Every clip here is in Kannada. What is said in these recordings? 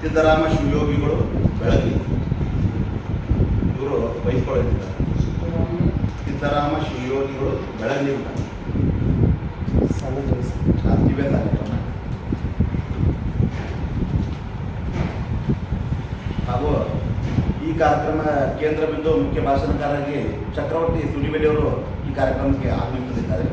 ಸಿದ್ದರಾಮ ಶಿವಯೋಗಿಗಳು ಬೆಳಗಿ ಇವರು ವಹಿಸ್ಕೊಳ್ಳಿದ್ದಾರೆ. ಸಿದ್ದರಾಮ ಶಿವಯೋಗಿಗಳು ಬೆಳಗಿ ದಿವ್ಯ ಕಾರ್ಯಕ್ರಮ ಹಾಗೂ ಈ ಕಾರ್ಯಕ್ರಮ ಕೇಂದ್ರ ಬಿಂದು ಮುಖ್ಯ ಭಾಷಣಕಾರರಾಗಿ ಚಕ್ರವರ್ತಿ ಸುಲಿಬೇಡಿಯವರು ಈ ಕಾರ್ಯಕ್ರಮಕ್ಕೆ ಆಗಮಿಸಲಿದ್ದಾರೆ.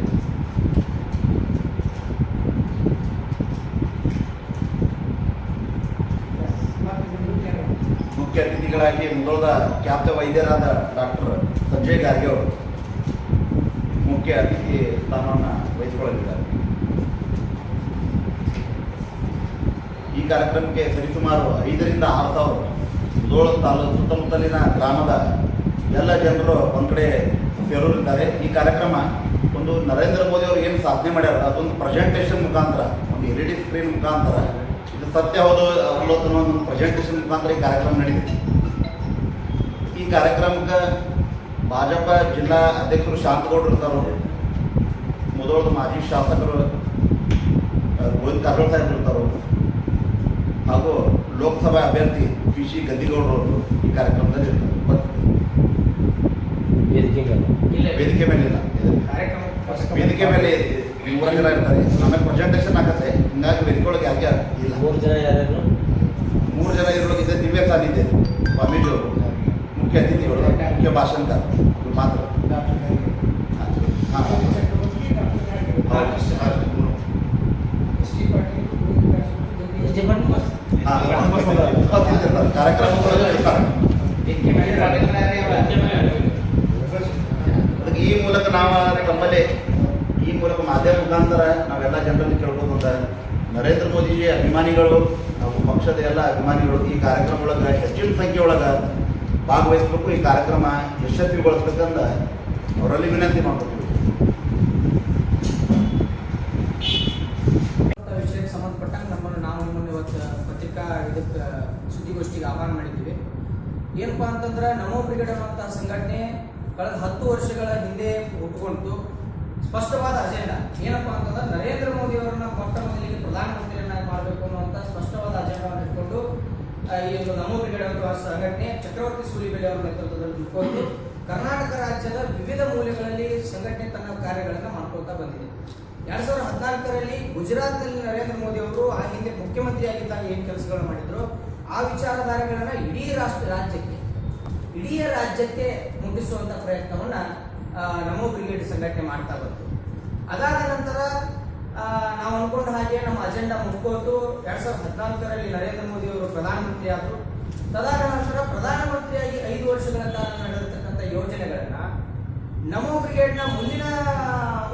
ಮುಖ್ಯ ಅತಿಥಿಗಳಾಗಿ ಮುಧೋಳದ ಖ್ಯಾತ ವೈದ್ಯರಾದ ಡಾಕ್ಟರ್ ಸಂಜಯ್ ಗಾರ್ಗೆ ಅವರು ಮುಖ್ಯ ಅತಿಥಿ ಸ್ಥಾನವನ್ನು ವಹಿಸಿಕೊಳ್ಳಲಿದ್ದಾರೆ. ಈ ಕಾರ್ಯಕ್ರಮಕ್ಕೆ ಸರಿಸುಮಾರು 5,000 ರಿಂದ 6,000 ಮುಧೋಳ ತಾಲೂಕು ಸುತ್ತಮುತ್ತಲಿನ ಗ್ರಾಮದ ಎಲ್ಲ ಜನರು ಒಂದು ಕಡೆ ಸೇರೋರಿದ್ದಾರೆ. ಈ ಕಾರ್ಯಕ್ರಮ ಒಂದು ನರೇಂದ್ರ ಮೋದಿ ಅವರು ಏನು ಸಾಧನೆ ಮಾಡ್ಯಾರ ಅದೊಂದು ಪ್ರೆಸೆಂಟೇಷನ್ ಮುಖಾಂತರ, ಒಂದು LED ಸ್ಕ್ರೀನ್ ಮುಖಾಂತರ, ಇದು ಸತ್ಯ ಅವಲೋಕನ ಒಂದು ಪ್ರೆಸೆಂಟೇಷನ್ ಮುಖಾಂತರ ಈ ಕಾರ್ಯಕ್ರಮ ನಡೀತಿದೆ. ಈ ಕಾರ್ಯಕ್ರಮಕ್ಕೆ ಭಾಜಪ ಜಿಲ್ಲಾ ಅಧ್ಯಕ್ಷರು ಶಾಂತಗೌಡರು ಇರ್ತಾರೋ, ಮುಧೋಳದ ಮಾಜಿ ಶಾಸಕರು ಗೋವಿಂದ ಕಾರಜೋಳ ಸಾಹೇಬ್ ಇರ್ತಾರೋ, ಹಾಗೂ ಲೋಕಸಭಾ ಅಭ್ಯರ್ಥಿ PC ಗದ್ದಿಗೌಡರವರು ಈ ಕಾರ್ಯಕ್ರಮದಲ್ಲಿ ಇರ್ತಾರೆ. ವೇದಿಕೆ ಮೇಲೆ ಇಲ್ಲ, ವೇದಿಕೆ ಮೇಲೆ 3 ಜನ ಇರ್ತಾರೆ. ಆಮೇಲೆ ಪ್ರೆಸೆಂಟೇಷನ್ ಆಗುತ್ತೆ, ಹಿಂಗಾಗಿ ವೇದಿಕೆ ಒಳಗೆ ಯಾಕೆ ಇಲ್ಲ. 3 ಜನ ಯಾರು? 3 ಜನ ಇರೋಗಿದೆ. ದಿವ್ಯ ಸಾನ್ನಿಧ್ಯ ಸ್ವಾಮೀಜಿಯವರು ಮುಖ್ಯ ಅತಿಥಿಗಳು, ಮುಖ್ಯ ಭಾಷಣಕಾರ ಮಾತ್ರ. ಅದಕ್ಕೆ ಈ ಮೂಲಕ ನಾವು ತಮ್ಮಲ್ಲಿ ಈ ಮೂಲಕ ಮಾಧ್ಯಮ ಮುಖಾಂತರ ನಾವೆಲ್ಲ ಜನರಲ್ಲಿ ಕೇಳ್ಬೋದು ಅಂತ, ನರೇಂದ್ರ ಮೋದಿಜಿ ಅಭಿಮಾನಿಗಳು ನಾವು ಪಕ್ಷದ ಎಲ್ಲ ಅಭಿಮಾನಿಗಳು ಈ ಕಾರ್ಯಕ್ರಮ ಒಳಗೆ ಹೆಚ್ಚಿನ ಸಂಖ್ಯೆ ಒಳಗೆ ಭಾಗವಹಿಸಬೇಕು, ಈ ಕಾರ್ಯಕ್ರಮ ಯಶಸ್ವಿಗೊಳಿಸ್ಬೇಕಂತ ಅವರಲ್ಲಿ ವಿನಂತಿ ಮಾಡ್ತೀವಿ. ವಿಷಯಕ್ಕೆ ಸಂಬಂಧಪಟ್ಟಂಗೆ ನಾವು ನಿಮ್ಮನ್ನು ಇವತ್ತು ಪತ್ರಿಕಾ ಇದಕ್ಕೆ ಸುದ್ದಿಗೋಷ್ಠಿಗೆ ಆಹ್ವಾನ ಮಾಡಿದ್ದೀವಿ. ಏನಪ್ಪ ಅಂತಂದ್ರೆ ನಮೋ ಬ್ರಿಗೇಡ್ ಅನ್ನುವಂಥ ಸಂಘಟನೆ ಕಳೆದ 10 ವರ್ಷಗಳ ಹಿಂದೆ ಹುಟ್ಟುಕೊಂಡು ಸ್ಪಷ್ಟವಾದ ಅಜೆಂಡಾ ಏನಪ್ಪ ಅಂತಂದ್ರೆ ನರೇಂದ್ರ ಮೋದಿ ಅವರನ್ನ ಮೊಟ್ಟ ಮೊದಲಿಗೆ ಪ್ರಧಾನಮಂತ್ರಿಯನ್ನಾಗಿ ಮಾಡಬೇಕು ಅನ್ನುವಂಥ ಸ್ಪಷ್ಟವಾದ ಅಜೆಂಡಾವನ್ನು ಇಟ್ಕೊಂಡು ಈ ಒಂದು ನಮೋ ಬ್ರಿಗೇಡ್ ಅನ್ನುವ ಸಂಘಟನೆ ಚಕ್ರವರ್ತಿ ಸೂಲಿಬೇಡಿ ಅವರ ನೇತೃತ್ವದಲ್ಲಿ ಹುಟ್ಟುಕೊಂಡು ಕರ್ನಾಟಕ ರಾಜ್ಯದ ವಿವಿಧ ಮೂಲೆಗಳಲ್ಲಿ ಸಂಘಟನೆ ತನ್ನ ಕಾರ್ಯಗಳನ್ನು ಮಾಡ್ಕೊಳ್ತಾ ಬಂದಿದೆ. 2014ರಲ್ಲಿ ಗುಜರಾತ್ನಲ್ಲಿ ನರೇಂದ್ರ ಮೋದಿ ಅವರು ಆ ಹಿಂದೆ ಮುಖ್ಯಮಂತ್ರಿಯಾಗಿದ್ದಾಗ ಏನು ಕೆಲಸಗಳು ಮಾಡಿದ್ರು ಆ ವಿಚಾರಧಾರೆಗಳನ್ನ ಇಡೀ ರಾಜ್ಯಕ್ಕೆ ಮುಟ್ಟಿಸುವಂತ ಪ್ರಯತ್ನವನ್ನ ನಮೋ ಬ್ರಿಗೇಡ್ ಸಂಘಟನೆ ಮಾಡ್ತಾ ಬಂತು. ಅದಾದ ನಂತರ ನಾವು ಅನ್ಕೊಂಡ ಹಾಗೆ ನಮ್ಮ ಅಜೆಂಡಾ ಮುಗ್ಕೋತು. 2014ರಲ್ಲಿ ನರೇಂದ್ರ ಮೋದಿ ಅವರು ಪ್ರಧಾನಮಂತ್ರಿ ಆದರು. ತದಾದ ನಂತರ ಪ್ರಧಾನಮಂತ್ರಿಯಾಗಿ 5 ವರ್ಷಗಳ ಕಾಲ ನಡೆದಿರ್ತಕ್ಕಂಥ ಯೋಜನೆಗಳನ್ನ ನಮೋ ಬ್ರಿಗೇಡ್ನ ಮುಂದಿನ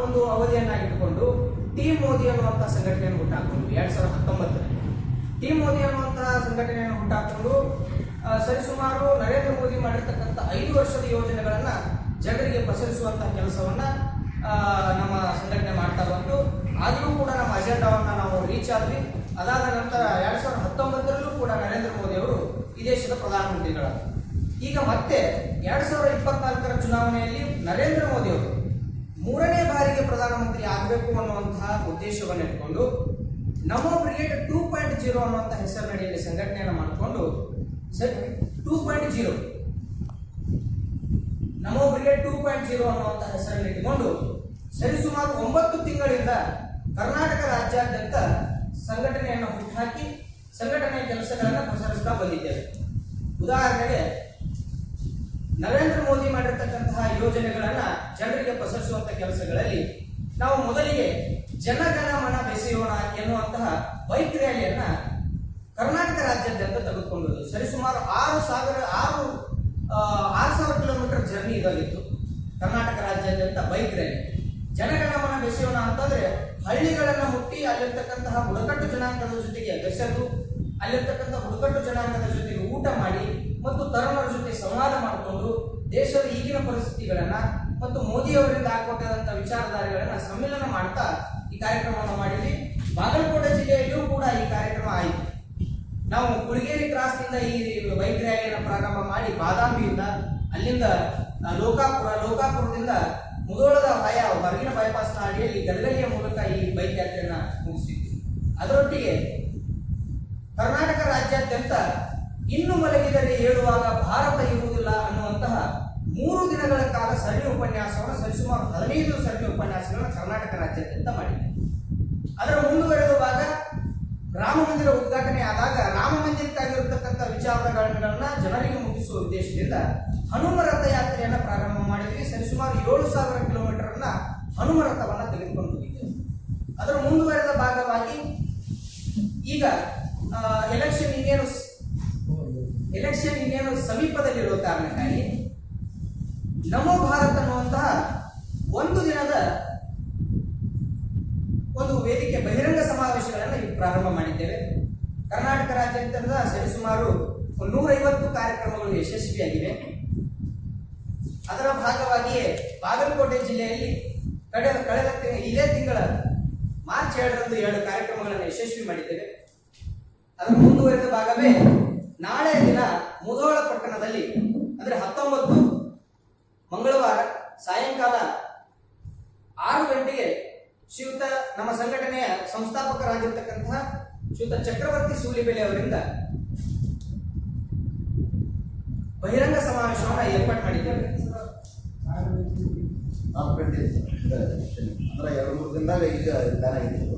ಒಂದು ಅವಧಿಯನ್ನಾಗಿಟ್ಟುಕೊಂಡು ಟೀಮ್ ಮೋದಿ ಅನ್ನುವಂಥ ಸಂಘಟನೆಯನ್ನು ಹುಟ್ಟಾಕೊಂಡು 2019ರಲ್ಲಿ ಟೀಮ್ ಮೋದಿ ಅನ್ನುವಂತಹ ಸಂಘಟನೆಯನ್ನು ಹುಟ್ಟಾಕೊಂಡು ಸರಿಸುಮಾರು ನರೇಂದ್ರ ಮೋದಿ ಮಾಡಿರ್ತಕ್ಕಂಥ 5 ವರ್ಷದ ಯೋಜನೆಗಳನ್ನ ಜನರಿಗೆ ಪಸರಿಸುವಂತಹ ಕೆಲಸವನ್ನ ನಮ್ಮ ಸಂಘಟನೆ ಮಾಡ್ತಾ ಬಂತು. ಆದರೂ ಕೂಡ ನಮ್ಮ ಅಜೆಂಡಾವನ್ನ ನಾವು ರೀಚ್ ಆದ್ವಿ. ಅದಾದ ನಂತರ 2019ರಲ್ಲೂ ಕೂಡ ನರೇಂದ್ರ ಮೋದಿ ಅವರು ಈ ದೇಶದ ಪ್ರಧಾನಮಂತ್ರಿಗಳಾದರು. ಈಗ ಮತ್ತೆ 2024ರ ಚುನಾವಣೆಯಲ್ಲಿ ನರೇಂದ್ರ ಮೋದಿ ಅವರು 3ನೇ ಬಾರಿಗೆ ಪ್ರಧಾನಮಂತ್ರಿ ಆಗಬೇಕು ಅನ್ನುವಂತಹ ಉದ್ದೇಶವನ್ನು ಇಟ್ಕೊಂಡು ನಮೋ ಬ್ರಿಗೇಡ್ 2.0 ಅನ್ನುವಂಥ ಹೆಸರಿನಡಿಯಲ್ಲಿ ಸಂಘಟನೆಯನ್ನು ಮಾಡಿಕೊಂಡು 2.0 ನಮೋ ಬ್ರಿಗೇಡ್ 2.0 ಅನ್ನುವಂಥ ಹೆಸರನ್ನು ಇಟ್ಟುಕೊಂಡು ಸರಿಸುಮಾರು 9 ತಿಂಗಳಿಂದ ಕರ್ನಾಟಕ ರಾಜ್ಯಾದ್ಯಂತ ಸಂಘಟನೆಯನ್ನು ಹುಟ್ಟುಹಾಕಿ ಸಂಘಟನೆಯ ಕೆಲಸಗಳನ್ನು ಪ್ರಸರಿಸ್ತಾ ಬಂದಿದ್ದೇವೆ. ಉದಾಹರಣೆಗೆ ನರೇಂದ್ರ ಮೋದಿ ಮಾಡಿರ್ತಕ್ಕಂತಹ ಯೋಜನೆಗಳನ್ನ ಜನರಿಗೆ ಪಸರಿಸುವಂತ ಕೆಲಸಗಳಲ್ಲಿ ನಾವು ಮೊದಲಿಗೆ ಜನಗಣ ಮನ ಬೆಸೆಯೋಣ ಎನ್ನುವಂತಹ ಬೈಕ್ ರ್ಯಾಲಿಯನ್ನ ಕರ್ನಾಟಕ ರಾಜ್ಯಾದ್ಯಂತ ತೆಗೆದುಕೊಂಡದ್ದು. ಸರಿಸುಮಾರು 6,000 ಕಿಲೋಮೀಟರ್ ಜರ್ನಿ ಇದಾಗಿತ್ತು. ಕರ್ನಾಟಕ ರಾಜ್ಯಾದ್ಯಂತ ಬೈಕ್ ರ್ಯಾಲಿ ಜನಗಣ ಮನ ಬೆಸೆಯೋಣ ಅಂತಂದ್ರೆ ಹಳ್ಳಿಗಳನ್ನ ಮುಟ್ಟಿ ಅಲ್ಲಿರ್ತಕ್ಕಂತಹ ಬುಡಕಟ್ಟು ಜನಾಂಗದ ಜೊತೆಗೆ ಬೆಸೆದು ಅಲ್ಲಿರ್ತಕ್ಕಂಥ ಬುಡಕಟ್ಟು ಜನಾಂಗದ ಜೊತೆಗೆ ಊಟ ಮಾಡಿ ಮತ್ತು ತರುಣರ ಜೊತೆ ಸಂವಾದ ಮಾಡಿಕೊಂಡು ದೇಶದ ಈಗಿನ ಪರಿಸ್ಥಿತಿಗಳನ್ನ ಮತ್ತು ಮೋದಿ ಅವರಿಂದ ಹಾಕೊಟ್ಟಂತ ವಿಚಾರಧಾರೆಗಳನ್ನ ಸಮ್ಮಿಲನ ಮಾಡ್ತಾ ಈ ಕಾರ್ಯಕ್ರಮವನ್ನು ಮಾಡಿದ್ವಿ. ಬಾಗಲಕೋಟೆ ಜಿಲ್ಲೆಯಲ್ಲೂ ಕೂಡ ಈ ಕಾರ್ಯಕ್ರಮ ಆಯಿತು. ನಾವು ಕುಳಗೇರಿ ಕ್ರಾಸ್ನಿಂದ ಈ ಬೈಕ್ ರ್ಯಾಲಿಯನ್ನು ಪ್ರಾರಂಭ ಮಾಡಿ ಬಾದಾಮಿಯಿಂದ ಅಲ್ಲಿಂದ ಲೋಕಾಪುರದಿಂದ ಮುಧೋಳದ ಹೊರಗಿನ ಬೈಪಾಸ್ನ ಅಡಿಯಲ್ಲಿ ಗಲಗಲಿಯ ಮೂಲಕ ಈ ಬೈಕ್ ಯಾತ್ರೆಯನ್ನ ಮುಗಿಸಿದ್ವಿ. ಅದರೊಟ್ಟಿಗೆ ಕರ್ನಾಟಕ ರಾಜ್ಯ ರಾಜ್ಯಾದ್ಯಂತ ಇನ್ನು ಮಲಗಿದರೆ ಏಳುವಾಗ ಭಾರತ ಇರುವುದಿಲ್ಲ ಅನ್ನುವಂತಹ 3 ದಿನಗಳ ಕಾಲ ಸರಣಿ ಉಪನ್ಯಾಸವನ್ನು ಸರಿಸುಮಾರು 15 ಸರಣಿ ಉಪನ್ಯಾಸಗಳನ್ನು ಕರ್ನಾಟಕ ರಾಜ್ಯಾದ್ಯಂತ ಮಾಡಿದೆ. ಅದರ ಮುಂದುವರೆದ ಭಾಗ ರಾಮ ಮಂದಿರ ಉದ್ಘಾಟನೆ ಆದಾಗ ರಾಮ ಮಂದಿರಕ್ಕಾಗಿರತಕ್ಕಂಥ ವಿಚಾರಗಳನ್ನ ಜನರಿಗೆ ಮುಟ್ಟಿಸುವ ಉದ್ದೇಶದಿಂದ ಹನುಮ ರಥ ಯಾತ್ರೆಯನ್ನ ಪ್ರಾರಂಭ ಮಾಡಿದ್ವಿ. ಸರಿಸುಮಾರು 7,000 ಕಿಲೋಮೀಟರ್ ಅನ್ನ ಹನುಮ ರಥವನ್ನ ತೆಗೆದುಕೊಂಡು ಹೋಗಿದ್ದೇವೆ. ಅದರ ಮುಂದುವರೆದ ಭಾಗವಾಗಿ ಈಗ ಎಲೆಕ್ಷನ್ ಇನ್ನೇನು ಸಮೀಪದಲ್ಲಿರುವ ಕಾರಣಕ್ಕಾಗಿ ನಮೋ ಭಾರತ್ ಅನ್ನುವಂತಹ ಒಂದು ದಿನದ ಒಂದು ವೇದಿಕೆ ಬಹಿರಂಗ ಸಮಾವೇಶಗಳನ್ನು ಈಗ ಪ್ರಾರಂಭ ಮಾಡಿದ್ದೇವೆ. ಕರ್ನಾಟಕ ರಾಜ್ಯಾದ್ಯಂತ ಸರಿಸುಮಾರು 150 ಕಾರ್ಯಕ್ರಮಗಳು ಯಶಸ್ವಿಯಾಗಿವೆ. ಅದರ ಭಾಗವಾಗಿಯೇ ಬಾಗಲಕೋಟೆ ಜಿಲ್ಲೆಯಲ್ಲಿ ಕಳೆದ ಇದೇ ತಿಂಗಳ ಮಾರ್ಚ್ 2ರಂದು 2 ಕಾರ್ಯಕ್ರಮಗಳನ್ನು ಯಶಸ್ವಿ ಮಾಡಿದ್ದೇವೆ. ಅದರ ಮುಂದುವರೆದ ಭಾಗವೇ ನಾಳೆ ದಿನ ಮುಧೋಳ ಪಟ್ಟಣದಲ್ಲಿ ಅಂದ್ರೆ 19 ಮಂಗಳವಾರ ಸಾಯಂಕಾಲ 6 ಗಂಟೆಗೆ ಶ್ರೀಯುತ ನಮ್ಮ ಸಂಘಟನೆಯ ಸಂಸ್ಥಾಪಕರಾಗಿರ್ತಕ್ಕಂತಹ ಶ್ರೀಯುತ ಚಕ್ರವರ್ತಿ ಸೂಲಿಬೆಲೆ ಅವರಿಂದ ಬಹಿರಂಗ ಸಮಾವೇಶವನ್ನು ಏರ್ಪಾಡು ಮಾಡಿದ್ದೇವೆ. 4 ಗಂಟೆ ಅಂದ್ರೆ 2-3 ದಿನದಾಗ ಈಗ ದಾನ ಆಗಿತ್ತು.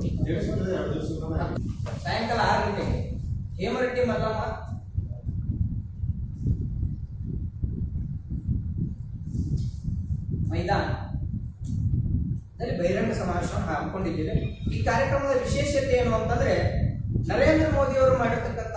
ಸಾಯಂಕಾಲ 6 ಗಂಟೆಗೆ ಹೇಮರೆಡ್ಡಿ ಮಲ್ಲಮ್ಮ ಮೈದಾನದಲ್ಲಿ ಬಹಿರಂಗ ಸಮಾವೇಶವನ್ನು ಹಮ್ಮಿಕೊಂಡಿದ್ದೇವೆ. ಈ ಕಾರ್ಯಕ್ರಮದ ವಿಶೇಷತೆ ಏನು ಅಂತಂದ್ರೆ ನರೇಂದ್ರ ಮೋದಿ ಅವರು ಮಾಡಿರ್ತಕ್ಕಂಥ